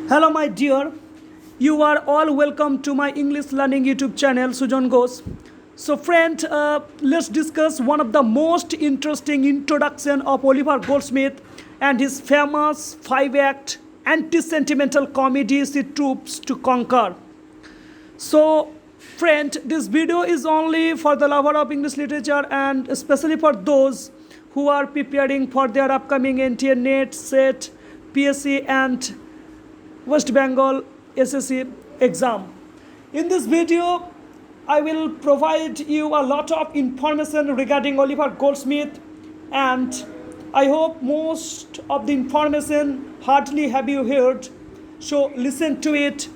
Hello, my dear. You are all welcome to my English learning YouTube channel, Sujan Ghosh. So, friend, let's discuss one of the most interesting introduction of Oliver Goldsmith and his famous five-act anti-sentimental comedy, The Troops to Conquer. So, friend, this video is only for the lover of English literature and especially for those who are preparing for their upcoming NTA NET, SET, PSC and West Bengal SSC exam. In this video, I will provide you a lot of information regarding Oliver Goldsmith, and I hope most of the information hardly have you heard. So listen to it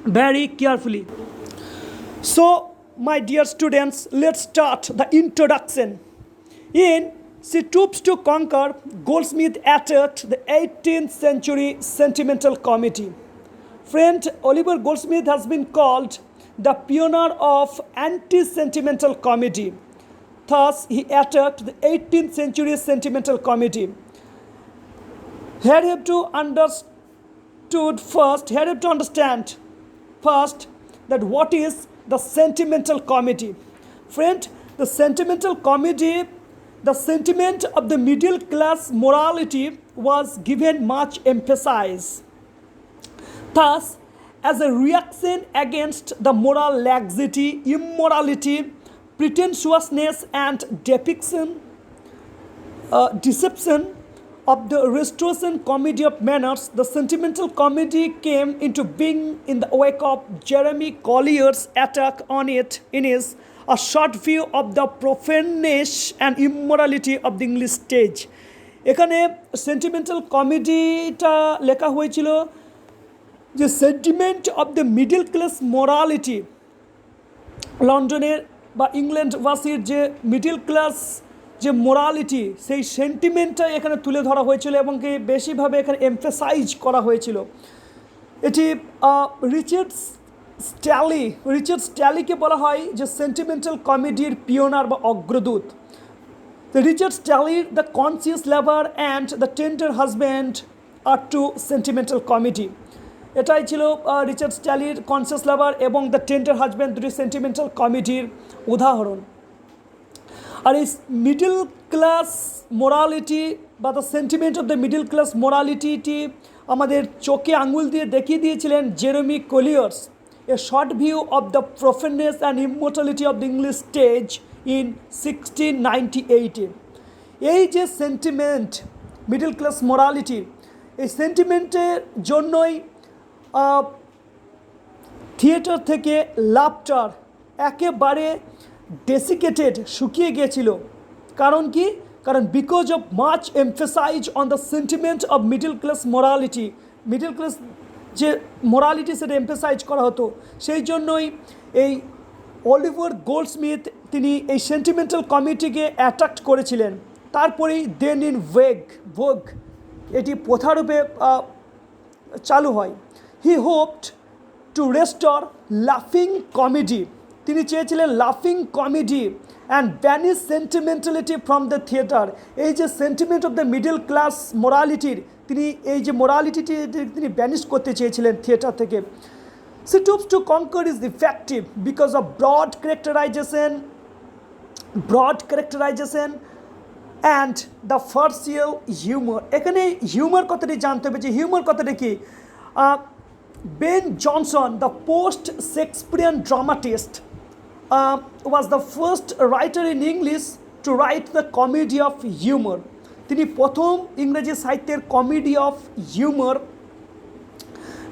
very carefully. So, my dear students, let's start the introduction. In The Troops to Conquer, Goldsmith attacked the 18th century sentimental comedy. Friend, Oliver Goldsmith has been called the pioneer of anti-sentimental comedy. Thus, he attacked the 18th century sentimental comedy. Here you have to understand first that what is the sentimental comedy. Friend, the sentimental comedy, the sentiment of the middle class morality was given much emphasis. Thus, as a reaction against the moral laxity, immorality, pretentiousness, and deception of the restoration comedy of manners, the sentimental comedy came into being in the wake of Jeremy Collier's attack on it in his A Short View of the Profaneness and Immorality of the English Stage. এখানে sentimental কমেডিটা লেখা হয়েছিল যে sentiment of the middle class morality, লন্ডনের বা ইংল্যান্ডবাসীর যে middle class যে morality, সেই সেন্টিমেন্টটা এখানে তুলে ধরা হয়েছিল এবং কি বেশিভাবে এখানে এমফেসাইজ করা হয়েছিল। এটি রিচার্ড স্ট্যালিকে বলা হয় যে সেন্টিমেন্টাল কমেডির পিওনার বা অগ্রদূত। রিচার্ড স্ট্যালির the conscious lover and the tender husband আর টু সেন্টিমেন্টাল কমেডি। এটাই ছিল রিচার্ড স্ট্যালির কনসিয়াস লাভার এবং দ্য টেন্ডার হাজব্যান্ড দুটি সেন্টিমেন্টাল কমেডির উদাহরণ। আর এই মিডল ক্লাস মোরালিটি বা the sentiment of the middle class মোরালিটিটি আমাদের চোখে আঙুল দিয়ে দেখিয়ে দিয়েছিলেন Jeremy Collier's, A Short View of the Profaneness and Immortality of the English Stage in 1698. এই যে সেন্টিমেন্ট মিডল ক্লাস মোরালিটি, এই সেন্টিমেন্টের জন্যই থিয়েটার থেকে লাফটার একেবারে ডেসিকেটেড, শুকিয়ে গিয়েছিল। কারণ কি? কারণ because of much emphasise on the sentiment of middle class morality, middle class যে মোরালিটি সেটা এমফেসাইজ করা হতো, সেই জন্যই এই অলিভার গোল্ডস্মিথ তিনি এই সেন্টিমেন্টাল কমিটিকে অ্যাট্রাক্ট করেছিলেন। তারপরেই দেন ইন ভোগ এটি প্রথারূপে চালু হয়। হি হোপড টু রেস্টোর লাফিং কমেডি, তিনি চেয়েছিলেন লাফিং comedy and banish sentimentality from the theatre. এই যে sentiment of the middle class মোরালিটির, তিনি এই যে মোরালিটিটি তিনি ব্যানিশ করতে চেয়েছিলেন থিয়েটার থেকে। The Troops to Conquer is effective because of broad characterization and the farcical humor. এখানে হিউমার কথাটি জানতে হবে যে হিউমার কথাটি কি। Ben Jonson, the post Shakespearean dramatist, was the first writer in English to write the comedy of humor. তিনি প্রথম ইংরেজি সাহিত্যের কমেডি অফ হিউমার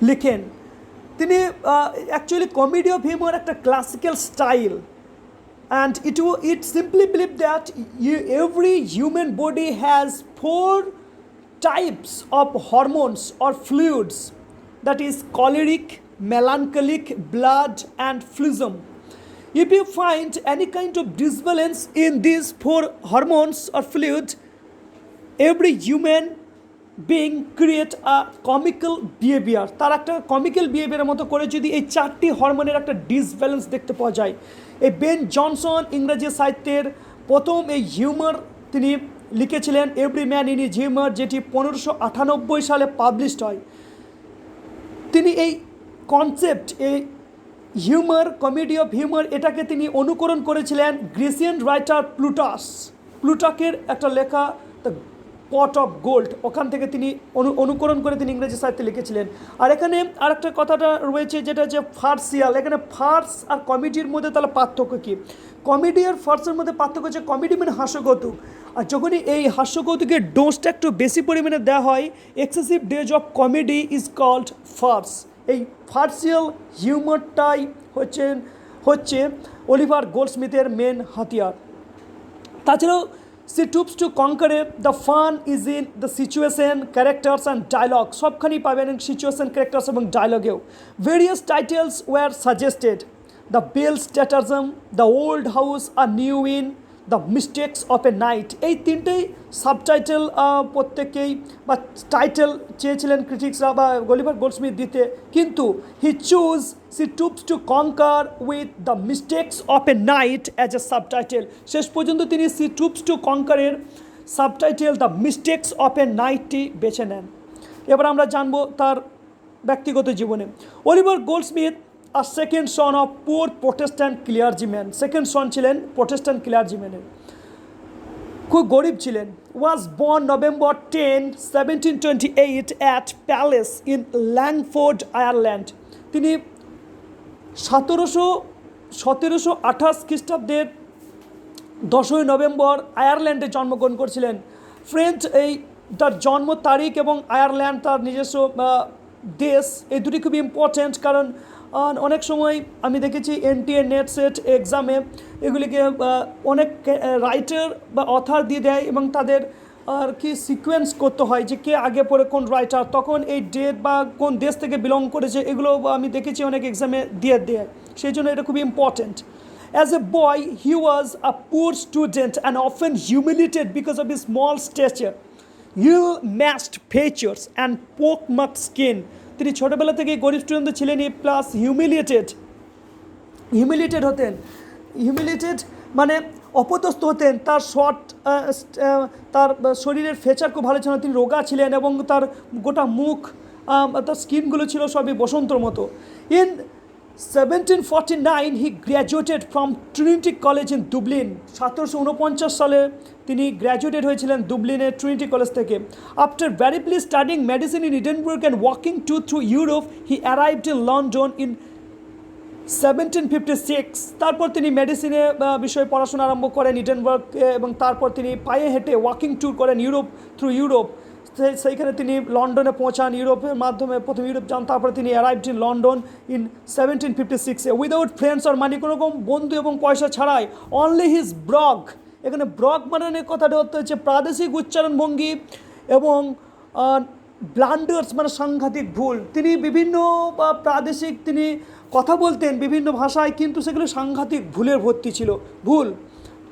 লিখেন। তিনি অ্যাকচুয়ালি কমেডি অফ হিউমার একটা classical style, and it simply believe that every human body has 4 types of hormones or fluids, that is choleric, melancholic, blood and phlegm. If you find any kind of disbalance in these 4 hormones or fluid, every human being create a comical behavior. তার একটা comical বিহেভিয়ারের মতো করে যদি এই 4টি হরমোনের একটা disbalance দেখতে পাওয়া যায়। এই বেন জনসন ইংরেজি সাহিত্যের প্রথম এই হিউমার তিনি লিখেছিলেন every man in his humour, যেটি 1598 সালে পাবলিশড হয়। তিনি এই কনসেপ্ট, এই হিউমার, কমেডি অফ হিউমার, এটাকে তিনি অনুকরণ করেছিলেন গ্রিসিয়ান রাইটার প্লুটাকের একটা লেখা দ্য পট অফ গোল্ড, ওখান থেকে তিনি অনুকরণ করে তিনি ইংরেজি সাহিত্যে লিখেছিলেন। আর এখানে আরেকটা কথাটা রয়েছে যেটা হচ্ছে ফার্সিয়াল। এখানে ফার্স আর কমেডির মধ্যে তাহলে পার্থক্য কী? কমেডি আর ফার্সের মধ্যে পার্থক্য হচ্ছে কমেডি মানে হাস্যকৌতুক, আর যখনই এই হাস্যকৌতুকের ডোজটা একটু বেশি পরিমাণে দেওয়া হয়, excessive dose of comedy is called farce. এই ফার্সিয়াল হিউমারটাই হচ্ছে অলিভার গোল্ডস্মিথের মেন হাতিয়ার। তাছাড়াও she stoops to conquer the fun is in the situation, characters and dialogue, সবখানেই পাবেন সিচুয়েশন, ক্যারেক্টার্স এবং ডায়লগেও। Various titles were suggested, the belle's stratagem, the old house, a new inn, the mistakes of a night, এই তিনটেই subtitle প্রত্যেকেই বা title চেয়েছিলেন ক্রিটিক্সরা বা অলিভার গোল্ডস্মিথ দিতে, কিন্তু he chose she stoops to conquer with the mistakes of a night as a subtitle. শেষ পর্যন্ত তিনি সি টুপস টু কনকারের subtitle the mistakes of a নাইটটি বেছে নেন। এবার আমরা জানবো তার ব্যক্তিগত জীবনে। অলিভার গোল্ডস্মিথ আর second son of poor Protestant clergyman, second son ছিলেন প্রোটেস্ট্যান্ট ক্লিয়ার্জিম্যানের, খুব গরিব ছিলেন। Was born November 10, 1728 at Pallas in Longford, Ireland. তিনি 1728 খ্রিস্টাব্দের 10ই নভেম্বর আয়ারল্যান্ডে জন্মগ্রহণ করেছিলেন। ফ্রেঞ্চ এই তার জন্ম তারিখ এবং আয়ারল্যান্ড তার নিজস্ব দেশ, এই দুটি খুবই ইম্পর্ট্যান্ট, কারণ অনেক সময় আমি দেখেছি এনটিএ নেট সেট এক্সামে এগুলিকে অনেক রাইটার বা অথার দিয়ে দেয় এবং তাদের আর কি সিকোয়েন্স করতে হয় যে কে আগে পড়ে কোন রাইটার, তখন এই ডেট বা কোন দেশ থেকে বিলং করেছে এগুলো আমি দেখেছি অনেক এক্সামে দিয়ে দেয়, সেই জন্য এটা খুবই important. As a boy, he was a poor student and often humiliated because of his small stature, ill-matched features and pock-marked skin. তিনি ছোটোবেলা থেকেই গরিব স্টুডেন্ট ছিলেনই, প্লাস হিউমিলিয়েটেড হতেন। হিউমিলিয়েটেড মানে অপদস্থ হতেন। তার তার শরীরের ফেচার খুব ভালো ছিল না, তিনি রোগা ছিলেন এবং তার গোটা মুখ, তার স্কিনগুলো ছিল সবই বসন্তর মতো। In 1749 he graduated from Trinity College in Dublin. 1749 সালে তিনি গ্র্যাজুয়েটেড হয়েছিলেন দুবলিনের ট্রিনিটি কলেজ থেকে। After variously studying medicine in Edinburgh and walking through Europe, he arrived in London in 1756। তারপর তিনি মেডিসিনে বিষয়ে পড়াশোনা আরম্ভ করেন এডিনবার্গ, এবং তারপর তিনি পায়ে হেঁটে ওয়াকিং ট্যুর করেন ইউরোপ। সেইখানে তিনি লন্ডনে পৌঁছান, ইউরোপের মাধ্যমে প্রথম ইউরোপ যান, তারপরে তিনি arrived in London in 1756 without friends or money, কোনো রকম বন্ধু এবং পয়সা ছাড়াই। অনলি হিজ ব্রগ, এখানে ব্রগ মানে কথাটা হচ্ছে প্রাদেশিক উচ্চারণ ভঙ্গি এবং ব্লান্ডার্স মানে সাংঘাতিক ভুল। তিনি বিভিন্ন প্রাদেশিক তিনি কথা বলতেন বিভিন্ন ভাষায়, কিন্তু সেগুলো সাংঘাতিক ভুলের ভর্তি ছিল, ভুল।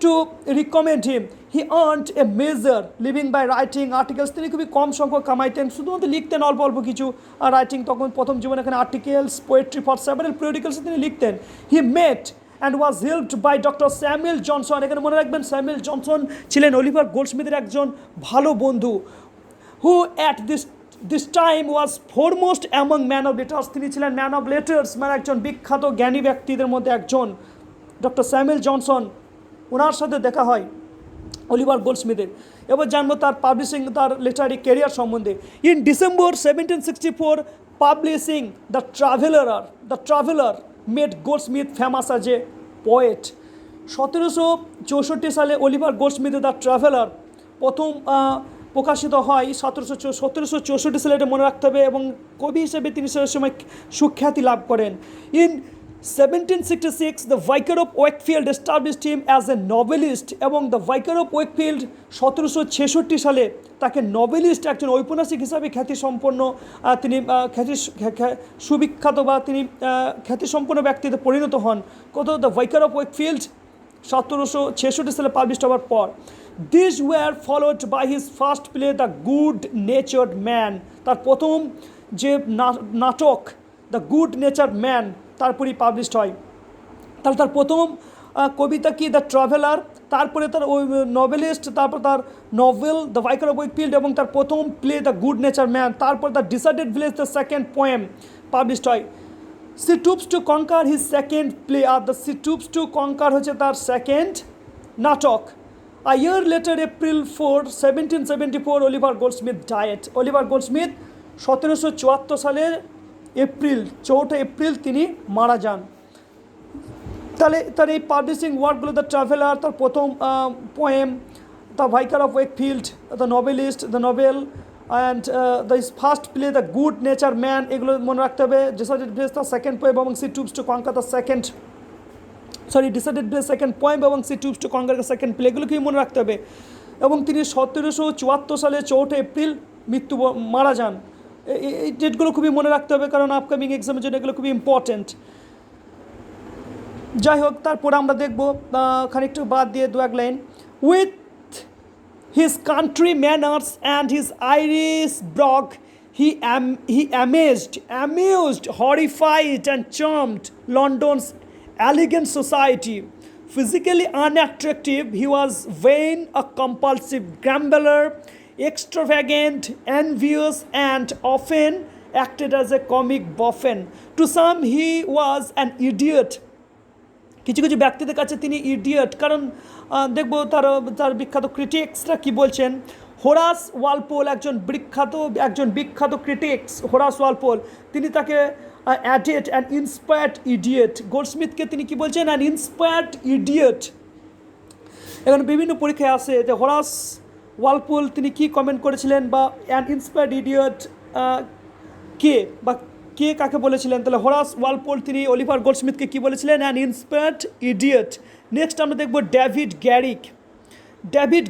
To recommend him, he earned a meagre living by writing articles. তিনি খুবই কম সংখ্যক কামাইতেন, শুধুমাত্র লিখতেন অল্প অল্প কিছু রাইটিং। তখন প্রথম জীবনে এখানে আর্টিকেলস, পোয়েট্রি ফর সেভারাল পিরিয়ডিক্যালসে তিনি লিখতেন। He met and was helped by doctor Samuel Johnson. এখানে মনে রাখবেন স্যামুয়েল জনসন ছিলেন অলিভার গোল্ডস্মিথের একজন ভালো বন্ধু, who at this time was foremost among man of letters. তিনি ছিলেন ম্যান অফ লেটার্স মানে একজন বিখ্যাত জ্ঞানী ব্যক্তিদের মধ্যে একজন, ডক্টর স্যামুয়েল জনসন। ওনার সাথে দেখা হয় অলিভার গোল্ডস্মিথের। এবার জানবো তার পাবলিশিং, তার লিটারারি ক্যারিয়ার সম্বন্ধে। In December 1764 publishing the traveller made Goldsmith famous as a poet. 1764 সালে অলিভার গোল্ডস্মিথের দ্য ট্রাভেলার প্রথম প্রকাশিত হয় 1764 সালে, এটা মনে রাখতে হবে, এবং কবি হিসেবে তিনি সে সময় সুখ্যাতি লাভ করেন। In 1766 the vicar of Wakefield established him as a novelist, এবং দ্য ভাইকার অফ ওয়েকফিল্ড 1766 সালে তাকে নভেলিস্ট, একজন ঔপন্যাসিক হিসাবে খ্যাতিসম্পন্ন, তিনি সুবিখ্যাত বা তিনি খ্যাতিসম্পন্ন ব্যক্তিতে পরিণত হন। কত দ্য ভাইকার অফ ওয়েকফিল্ড 1766 সালে পাবলিশড হওয়ার পর। This was followed by his first play the good natured man. তার প্রথম যে নাটক দ্য গুড নেচার্ড ম্যান তারপরেই পাবলিশড হয়। তাহলে তার প্রথম কবিতা কি দ্য ট্রাভেলার, তারপরে তার ওই নভেলিস্ট, তারপর তার novel the vicar of Wakefield, এবং তার প্রথম play the good nature man, তারপর the deserted village the second poem, published হয়। She stoops to conquer his second play, আর the she stoops to conquer হচ্ছে তার সেকেন্ড নাটক। A year later April 4, 1774 Oliver Goldsmith died. Oliver Goldsmith 1774 সালের April 4 April তিনি মারা যান। তাহলে তার এই পাবলিশিং ওয়ার্কগুলো, দ্য ট্রাভেলার তার প্রথম poem, the vicar of Wakefield, the novelist, the novel, and the first play the good nature man, এগুলো মনে রাখতে হবে। ডিসাইডেড ব্লেস তার সেকেন্ড পোয়েম এবং সি টুপস টু কনকার তার second, deserted village second poem এবং she stoops to conquer second play, এগুলোকেই মনে রাখতে হবে। এবং তিনি 1774 সালে 4 এপ্রিল মারা যান। এই ডেটগুলো খুবই মনে রাখতে হবে, কারণ আপকামিং এক্সামের জন্য এগুলো খুবই ইম্পর্টেন্ট। যাই হোক, তারপরে আমরা দেখব খানিকটু বাদ দিয়ে দু এক line. With his country manners and his Irish brogue, he amused, horrified and charmed London's elegant society. Physically unattractive, he was vain, a compulsive gambler, extravagant, envious, and often acted as a comic boffin. To some, he was an idiot. কিছু কিছু ব্যক্তিদের কাছে তিনি idiot, কারণ দেখব তার বিখ্যাত ক্রিটিক্সরা কি বলছেন। হোরাস ওয়ালপোল একজন বিখ্যাত ক্রিটিক্স, হোরাস ওয়ালপোল, তিনি তাকে অ্যাডেড অ্যান্ড ইন্সপায়ার্ড ইডিয়ট। গোল্ডস্মিথকে তিনি কি বলছেন? An inspired idiot. এখন বিভিন্ন পরীক্ষায় আসে যে হোরাস ওয়ালপোল তিনি কি কমেন্ট করেছিলেন, বা অ্যান ইন্সপায়ার্ড ইডিয়ট কে, বা কে কাকে বলেছিলেন। তাহলে হোরাস ওয়ালপোল তিনি অলিভার গোল্ডস্মিথকে কী বলেছিলেন? An inspired idiot. নেক্সট আমরা দেখব ডেভিড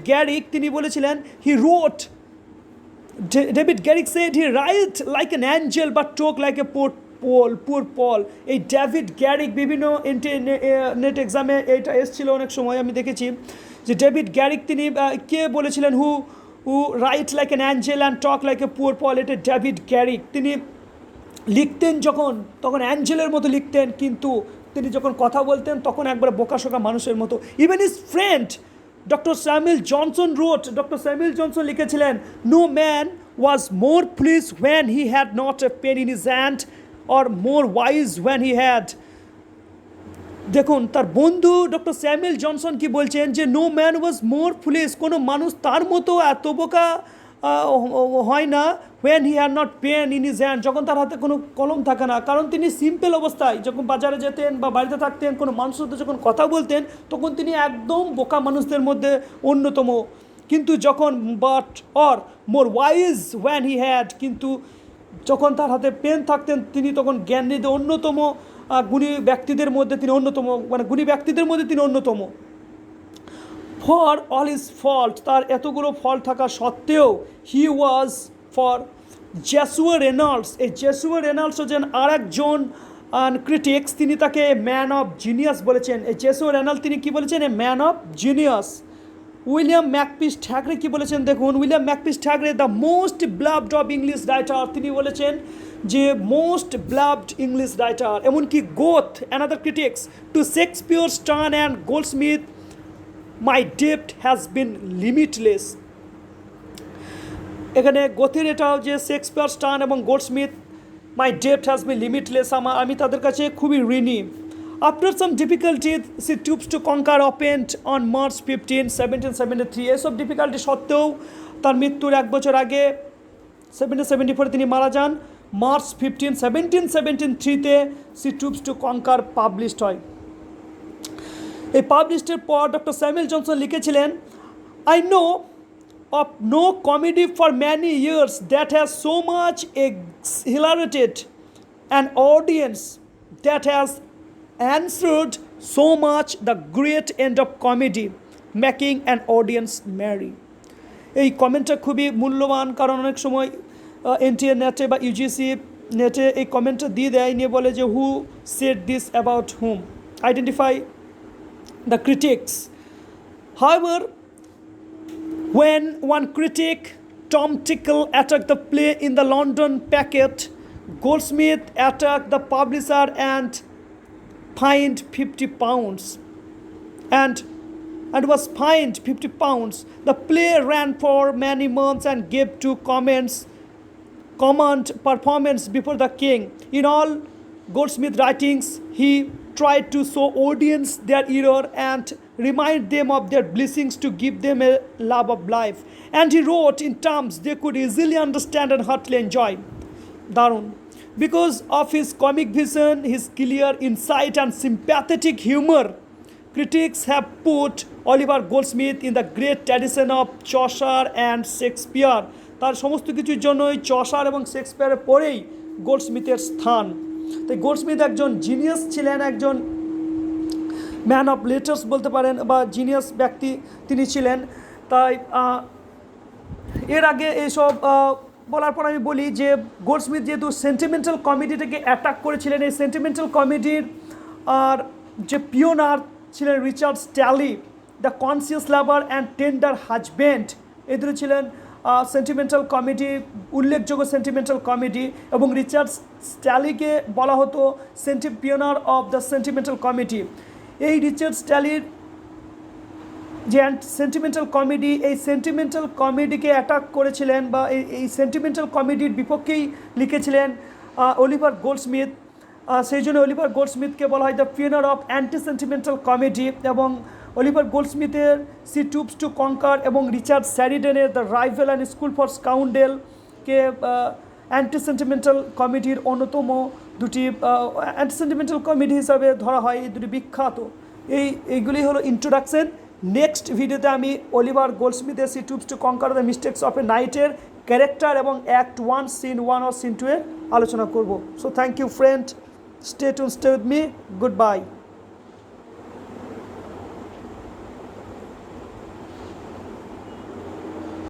গ্যারিক তিনি বলেছিলেন David Garrick said he write like an Angel but টোক লাইক এ পুর পল। এই ডেভিড গ্যারিক বিভিন্ন নেট এক্সামে এইটা এসেছিল অনেক সময়, আমি দেখেছি যে ডেভিড গ্যারিক তিনি কে বলেছিলেন who write like an angel and talk like a poor Poll. এটা ডেভিড গ্যারিক। তিনি লিখতেন তখন অ্যাঞ্জেলের মতো লিখতেন, কিন্তু তিনি যখন কথা বলতেন তখন একবার বোকাশোকা মানুষের মতো। Even his friend doctor Samuel Johnson লিখেছিলেন, no man was more please when he had not a pen in his hand or more wise when he had. দেখুন তার বন্ধু ডক্টর স্যামুয়েল জনসন কি বলছেন যে no man was more foolish, কোনো মানুষ তার মতো এত বোকা হয় না, when he had not pen in his hand, যখন তার হাতে কোনো কলম থাকে না। কারণ তিনি সিম্পল অবস্থায় যখন বাজারে যেতেন বা বাড়িতে থাকতেন, কোনো মানুষের সাথে যখন কথা বলতেন তখন তিনি একদম বোকা মানুষদের মধ্যে অন্যতম। কিন্তু যখন মোর ওয়াইজ when he had, কিন্তু যখন তার হাতে পেন থাকতেন তিনি তখন জ্ঞানীদের অন্যতম গুণী ব্যক্তিদের মধ্যে তিনি অন্যতম। ফর অল হিজ ফল্ট, তার এতগুলো ফল্ট থাকা সত্ত্বেও হি ওয়াজ ফর জেসুয়া রেনল্ডস। এই জেসুয়া রেনল্ডস হচ্ছেন আর একজন ক্রিটিক্স, তিনি তাকে ম্যান অফ জিনিয়াস বলেছেন। এই জেসুয়া রেনল্ডস তিনি কী বলেছেন? A man of genius. William Makepeace Thackeray কী বলেছেন? দেখুন, William Makepeace Thackeray the most beloved of English writer, তিনি বলেছেন যে মোস্ট ব্লাভড ইংলিশ রাইটার। এমনকি Goethe another critics to Shakespeare, Sterne and Goldsmith, my ডেপ্ট হ্যাজ বিন লিমিটলেস। এখানে গোথের এটাও যে শেক্সপিয়ার, স্টার্ন এবং গোল্ডস্মিথ, মাই ডেপ্ট হ্যাজ বিন লিমিটলেস, আমি তাদের কাছে খুবই ঋণী। After some difficulty she stoops to conquer opened on March 15, 1773। এসব ডিফিকাল্টি সত্ত্বেও তার মৃত্যুর এক বছর আগে 1774 তিনি মারা যান। March 15, 1773-তে C stoops to কনকার published হয়। এই পাবলিশের পর ডক্টর স্যামুয়েল জনসন লিখেছিলেন, I know of no comedy for many years that has so much exhilarated an audience, that has answered so much the great end of comedy, making an audience merry. এই কমেন্টটা খুবই মূল্যবান, কারণ অনেক সময় NTA নেটে বা ইউজিসি নেটে এই কমেন্টটা দিয়ে দেয়, নিয়ে বলে যে who said this about hmm, identify the critics. However, when one critic, Tom Tickell, attacked the play in the London packet, Goldsmith attacked the publisher and fined £50 and was fined £50. The play ran for many months and gave two command performance before the king. In all Goldsmith writings, he tried to show audience their error and remind them of their blessings to give them a love of life. And he wrote in terms they could easily understand and heartily enjoy. Darun. Because of his comic vision, his clear insight and sympathetic humor, critics have put Oliver Goldsmith in the great tradition of Chaucer and Shakespeare. তার সমস্ত কিছুর জন্যই Chaucer এবং শেক্সপিয়ারের পরেই গোল্ডস্মিথের স্থান। তাই Goldsmith একজন genius ছিলেন, একজন ম্যান অফ লেটার্স বলতে পারেন বা জিনিয়াস ব্যক্তি তিনি ছিলেন। তাই এর আগে এইসব বলার পর আমি বলি যে গোল্ডস্মিথ যেহেতু সেন্টিমেন্টাল কমেডিটাকে অ্যাটাক করেছিলেন, এই সেন্টিমেন্টাল কমেডির আর যে পিওনার ছিলেন Richard Steele, the conscious lover and tender husband, এই দুটো ছিলেন সেন্টিমেন্টাল কমেডি, উল্লেখযোগ্য সেন্টিমেন্টাল কমেডি। এবং রিচার্ড স্ট্যালিকে বলা হতো pioneer of the sentimental comedy. এই রিচার্ড স্ট্যালির যে সেন্টিমেন্টাল কমেডি, এই সেন্টিমেন্টাল কমেডিকে অ্যাটাক করেছিলেন বা এই সেন্টিমেন্টাল কমেডির বিপক্ষেই লিখেছিলেন অলিভার গোল্ডস্মিথ। সেই জন্য অলিভার গোল্ডস্মিথকে বলা হয় the pioneer of anti sentimental comedy. এবং অলিভার গোল্ডস্মিথের সি টুপস টু কঙ্কার এবং রিচার্ড স্যারিডেনের the rival and school for স্কাউন্ডেলকে অ্যান্টি সেন্টিমেন্টাল কমেডির অন্যতম দুটি অ্যান্টি সেন্টিমেন্টাল কমেডি হিসাবে ধরা হয়। এই দুটি বিখ্যাত। এইগুলি হলো ইন্ট্রোডাকশন। নেক্সট ভিডিওতে আমি অলিভার গোল্ডস্মিথের she stoops to conquer the mistakes of a নাইটের ক্যারেক্টার এবং অ্যাক্ট 1 সিন 1 আর সিন 2 এর আলোচনা করব। So thank you friend, stay tuned, stay with me, good bye.